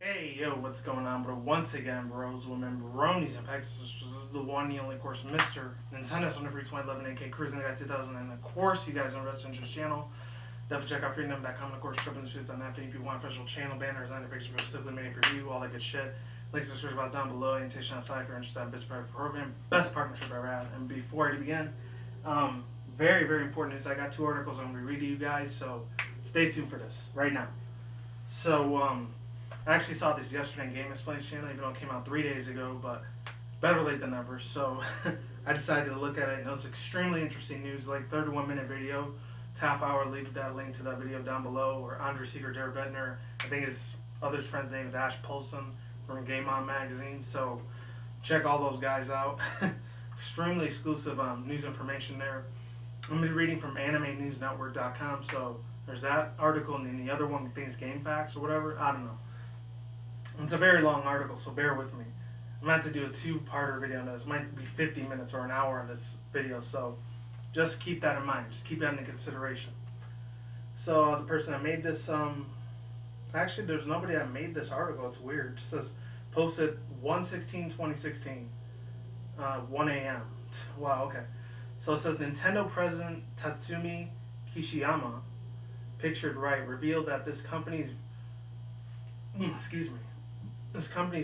Hey, yo, what's going on, bro? Once again, bros, women, bronies, and pegasisters. This is the one, the only, of course, Mr. Nintendo's on the free 2011 AK Cruising Guy 2000. And, of course, you guys invested into this channel. Definitely check out freedom.com. And, of course, tripping the shoots on that. If you want official channel banners on the picture specifically made for you, all that good shit. Links to the description box down below. Invitation outside if you're interested in bitch program. Best partnership I ever had. And before I begin, very, very important news. I got 2 articles I'm going to read to you guys, so stay tuned for this right now. So, I actually saw this yesterday on Game Explain's channel, even though it came out 3 days ago, but better late than never. So I decided to look at it, and it was extremely interesting news, like 31-minute video. It's half hour. Leave that link to that video down below. Or Andre Seeger, Derek Bettner. I think his other friend's name is Ash Polson from Game On magazine. So check all those guys out. Extremely exclusive news information there. I'm going to be reading from AnimeNewsNetwork.com. So there's that article, and then the other one, I think, is Game Facts or whatever. I don't know. It's a very long article, so bear with me. I'm going to have to do a 2-parter video on this. It might be 50 minutes or an hour on this video, so just keep that in mind. Just keep that into consideration. So the person that made this, actually there's nobody that made this article. It's weird. It just says, posted 1/16/2016, 1 a.m. Wow, okay. So it says, Nintendo President Tatsumi Kishiyama, pictured right, revealed that this company's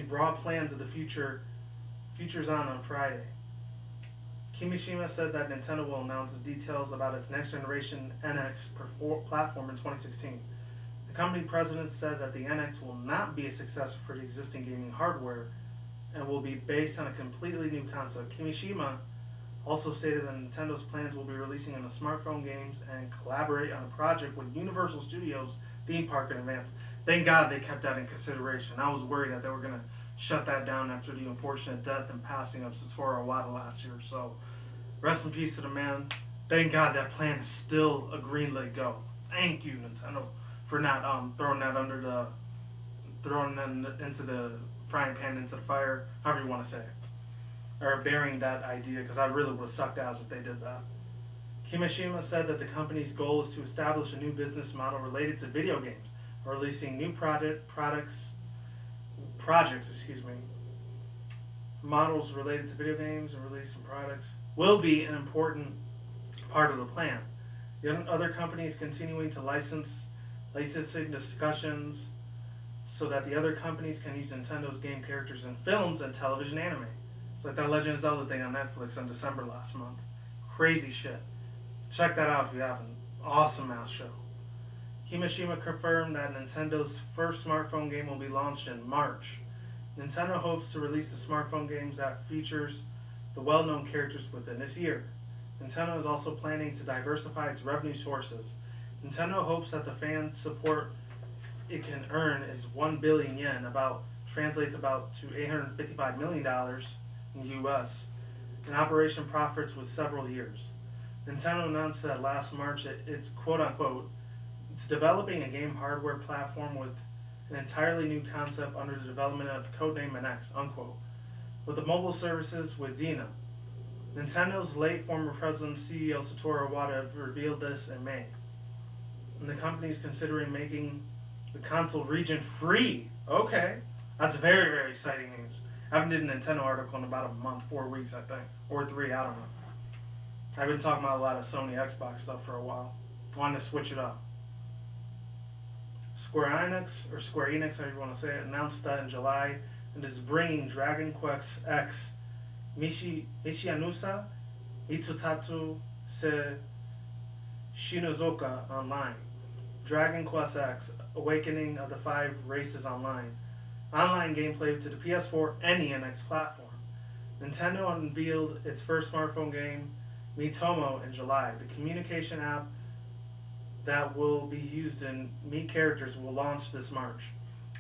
broad plans of the future's on Friday. Kimishima said that Nintendo will announce the details about its next generation NX platform in 2016. The company president said that the NX will not be a successor for the existing gaming hardware and will be based on a completely new concept. Kimishima also stated that Nintendo's plans will be releasing on the smartphone games and collaborate on a project with Universal Studios theme park in advance. Thank God they kept that in consideration. I was worried that they were going to shut that down after the unfortunate death and passing of Satoru Iwata last year. So, rest in peace to the man. Thank God that plan is still a green lit go. Thank you, Nintendo, for not throwing that into the frying pan into the fire, however you want to say it, or burying that idea, because I really would have sucked ass if they did that. Kimishima said that the company's goal is to establish a new business model related to video games, releasing new projects, models related to video games and releasing products will be an important part of the plan. The other companies continuing to licensing discussions so that the other companies can use Nintendo's game characters in films and television anime. It's like that Legend of Zelda thing on Netflix in December last month. Crazy shit. Check that out if you haven't. Awesome ass show. Kimishima confirmed that Nintendo's first smartphone game will be launched in March. Nintendo hopes to release the smartphone games that features the well-known characters within this year. Nintendo is also planning to diversify its revenue sources. Nintendo hopes that the fan support it can earn is 1 billion yen, translates about to $855 million in the US, and operation profits with several years. Nintendo announced that last March it's quote-unquote, it's developing a game hardware platform with an entirely new concept under the development of codename NX, unquote, with the mobile services with Dina. Nintendo's late former president CEO Satoru Iwata revealed this in May. And the company is considering making the console region free. Okay, that's very, very exciting news. I haven't did a Nintendo article in about a month, 4 weeks, I think, or 3, I don't know. I've been talking about a lot of Sony Xbox stuff for a while. I wanted to switch it up. Square Enix, however you want to say it, announced that in July and is bringing Dragon Quest X Mishianusa Itsutatu Se Shinozoka online. Dragon Quest X, Awakening of the 5 Races online. Online gameplay to the PS4 and the NX platform. Nintendo unveiled its first smartphone game, Miitomo, in July. The communication app that will be used in Meet characters will launch this March.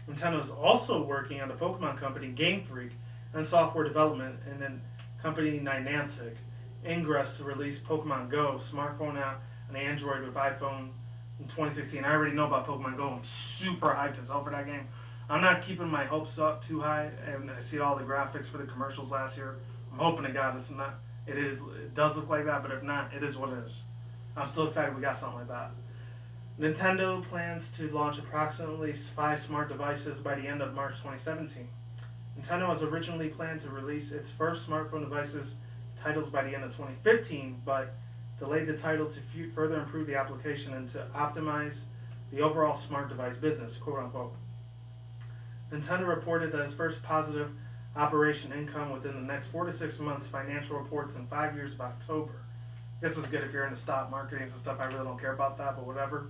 Nintendo is also working on the Pokemon company Game Freak and software development and then company Niantic Ingress to release Pokemon Go smartphone app and Android with iPhone in 2016. I already know about Pokemon Go. I'm super hyped as hell for that game. I'm not keeping my hopes up too high, and I see all the graphics for the commercials last year. I'm hoping to God it's not. It does look like that, but if not, it is what it is. I'm still excited we got something like that. Nintendo plans to launch approximately 5 smart devices by the end of March 2017. Nintendo has originally planned to release its first smartphone devices titles by the end of 2015, but delayed the title to further improve the application and to optimize the overall smart device business, quote unquote. Nintendo reported that its first positive operation income within the next 4 to 6 months, financial reports in 5 years of October. I guess it's good if you're into stock marketing and stuff. I really don't care about that, but whatever.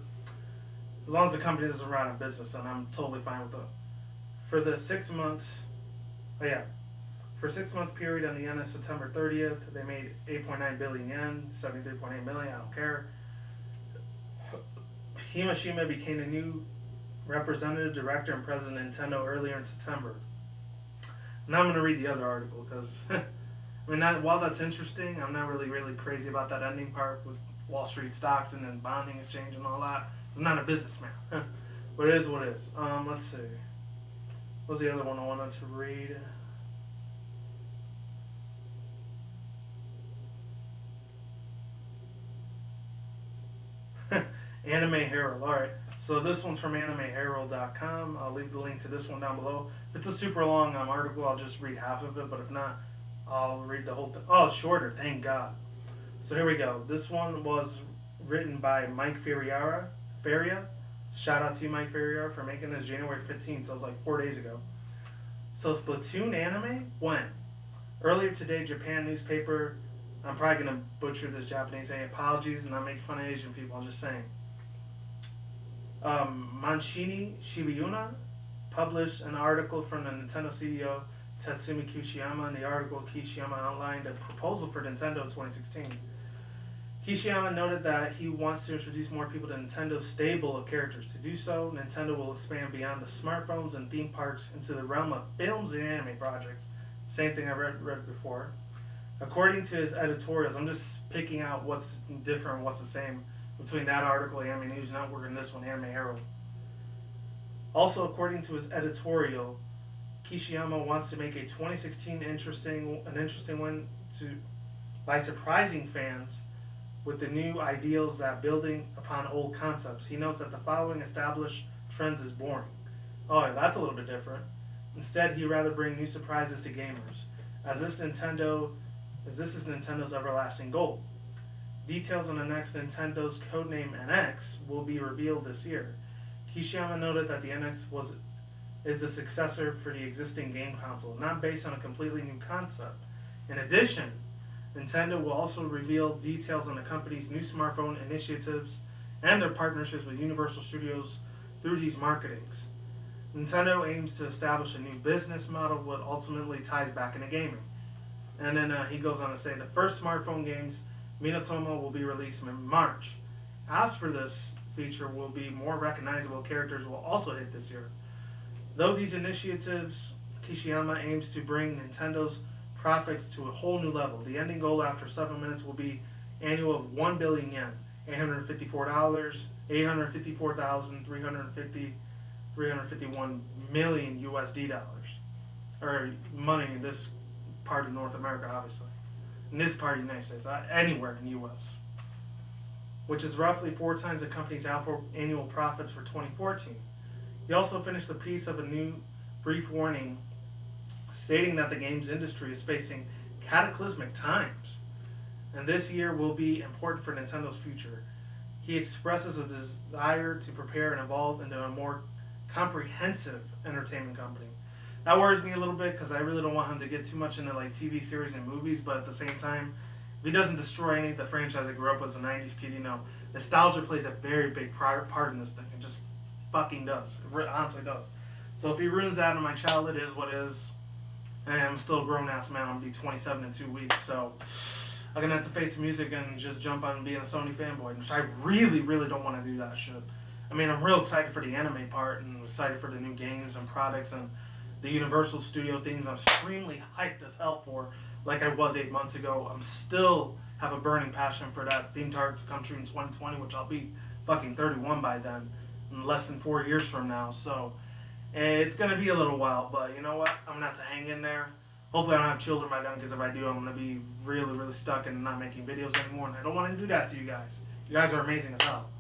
As long as the company doesn't run out of business, then I'm totally fine with it. For the 6 months, for 6 months period on the end of September 30th, they made 8.9 billion yen, 73.8 million. I don't care. Himashima became the new representative director and president of Nintendo earlier in September. Now I'm going to read the other article because, while that's interesting, I'm not really crazy about that ending part with Wall Street stocks and then bonding exchange and all that. I'm not a businessman, but it is what it is. Let's see. What was the other one I wanted to read? Anime Herald. Alright, so this one's from animeherald.com. I'll leave the link to this one down below. If it's a super long article, I'll just read half of it, but if not, I'll read the whole thing. Oh, it's shorter, thank God. So here we go. This one was written by Mike Ferriera. Shout out to you, Mike Ferriera, for making this January 15th, so it was like 4 days ago. So Splatoon anime? When? Earlier today, Japan newspaper, I'm probably going to butcher this Japanese saying, apologies, and not making fun of Asian people, I'm just saying. Mancini Shibuya published an article from the Nintendo CEO Tatsumi Kishiyama. In the article, Kishiyama outlined a proposal for Nintendo in 2016. Kishiyama noted that he wants to introduce more people to Nintendo's stable of characters. To do so, Nintendo will expand beyond the smartphones and theme parks into the realm of films and anime projects. Same thing I read before. According to his editorials, I'm just picking out what's different and what's the same between that article, Anime News Network, and this one, Anime Herald. Also, according to his editorial, Kishiyama wants to make a 2016 an interesting one by surprising fans with the new ideals that building upon old concepts. He notes that the following established trends is boring. Oh, yeah, that's a little bit different. Instead, he'd rather bring new surprises to gamers, as this is Nintendo's everlasting goal. Details on the next Nintendo's codename NX will be revealed this year. Kishiyama noted that the NX is the successor for the existing game console, not based on a completely new concept. In addition, Nintendo will also reveal details on the company's new smartphone initiatives and their partnerships with Universal Studios through these marketings. Nintendo aims to establish a new business model that ultimately ties back into gaming. And then he goes on to say the first smartphone games, Minatomo, will be released in March. As for this feature, will be more recognizable characters will also hit this year. Though these initiatives, Kishiyama aims to bring Nintendo's profits to a whole new level. The ending goal after 7 minutes will be annual of 1 billion yen, $854, 351 million USD dollars, or money in this part of North America, obviously. In this part of the United States, anywhere in the U.S., which is roughly 4 times the company's annual profits for 2014. He also finished the piece of a new brief warning stating that the games industry is facing cataclysmic times, and this year will be important for Nintendo's future. He expresses a desire to prepare and evolve into a more comprehensive entertainment company. That worries me a little bit because I really don't want him to get too much into like TV series and movies, but at the same time, if he doesn't destroy any of the franchise I grew up as a 90s kid, nostalgia plays a very big part in this thing. It just fucking does. It honestly does. So if he ruins that in my childhood, it is what it is. And I'm still a grown-ass man. I'm going to be 27 in 2 weeks, so I'm going to have to face the music and just jump on being a Sony fanboy, which I really don't want to do that shit. I'm real excited for the anime part and excited for the new games and products and the Universal Studio things. I'm extremely hyped as hell for, like I was 8 months ago. I'm still have a burning passion for that theme park to come true in 2020, which I'll be fucking 31 by then, in less than 4 years from now. So it's going to be a little while, but you know what? I'm going to have to hang in there. Hopefully I don't have children by then, because if I do, I'm going to be really stuck and not making videos anymore, and I don't want to do that to you guys. You guys are amazing as hell.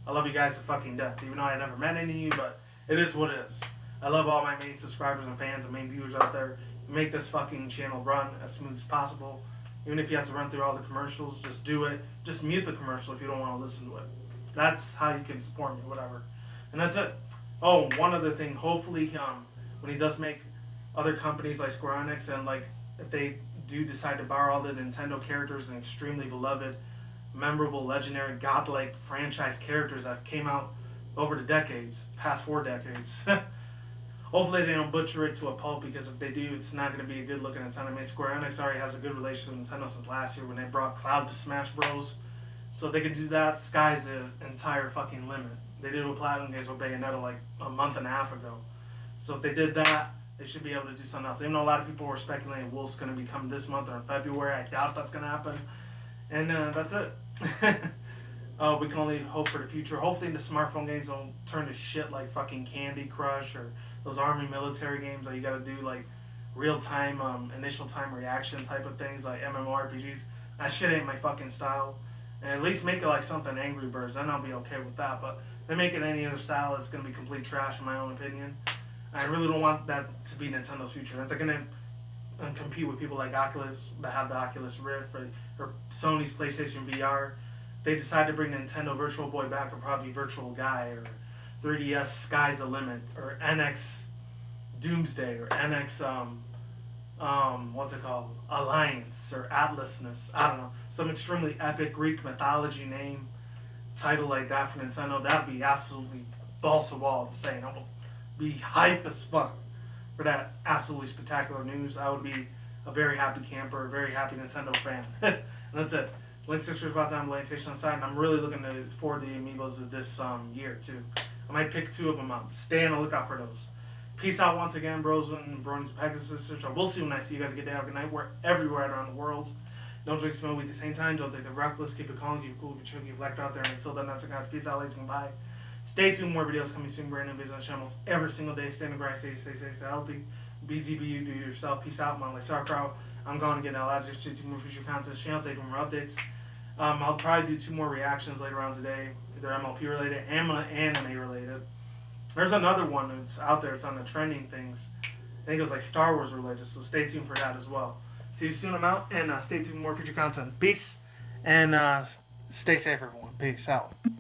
I love you guys to fucking death, even though I never met any of you, but it is what it is. I love all my main subscribers and fans and main viewers out there. Make this fucking channel run as smooth as possible. Even if you have to run through all the commercials, just do it. Just mute the commercial if you don't want to listen to it. That's how you can support me, whatever. And that's it. Oh, one other thing. Hopefully, when he does make other companies like Square Enix, and like if they do decide to borrow all the Nintendo characters and extremely beloved, memorable, legendary, godlike franchise characters that came out over the decades, past 4 decades. Hopefully they don't butcher it to a pulp, because if they do, it's not going to be a good looking Nintendo. I mean, Square Enix already has a good relationship with Nintendo since last year when they brought Cloud to Smash Bros. So if they could do that, sky's the entire fucking limit. They did it with Platinum Games with Bayonetta like a month and a half ago. So if they did that, they should be able to do something else. Even though a lot of people were speculating Wolf's going to be coming this month or in February, I doubt that's going to happen. And that's it. We can only hope for the future. Hopefully the smartphone games don't turn to shit like fucking Candy Crush or those army military games that you gotta do like real time, initial time reaction type of things like MMORPGs. That shit ain't my fucking style. And at least make it like something Angry Birds, then I'll be okay with that. But if they make it any other style, it's gonna be complete trash in my own opinion. I really don't want that to be Nintendo's future. If they're gonna compete with people like Oculus that have the Oculus Rift or Sony's PlayStation VR, they decide to bring Nintendo Virtual Boy back, or probably Virtual Guy, or 3DS Sky's the Limit, or NX Doomsday, or NX what's it called, Alliance, or Atlasness. I don't know, some extremely epic Greek mythology name title like that for Nintendo. That'd be absolutely balls to wall insane. I would be hype as fuck for that absolutely spectacular news. I would be a very happy camper, a very happy Nintendo fan. And that's it. Link Sisters about down below on the side, and I'm really looking forward to the amiibos of this year too. I might pick 2 of them up. Stay on the lookout for those. Peace out once again, bros and bronies and pegasisters. We'll see when I see you guys. Good day, have a good night. We're everywhere around the world. Don't drink smoke weed at the same time. Don't take the reckless. Keep it calm, keep it cool, keep it chill, keep it left out there. And until then, that's it, guys. Peace out, ladies, and bye. Stay tuned. More videos coming soon. Brand new business channels every single day. Stay in the grind. Stay healthy. BZBU. Do yourself. Peace out. My like Sauerkraut. I'm going to get a lot of just more future content. Channel. Stay tuned for more updates. I'll probably do 2 more reactions later on today, either MLP related and anime related. There's another one that's out there. It's on the trending things. I think it was like Star Wars related, so stay tuned for that as well. See you soon. I'm out, and stay tuned for more future content. Peace, and stay safe, everyone. Peace out.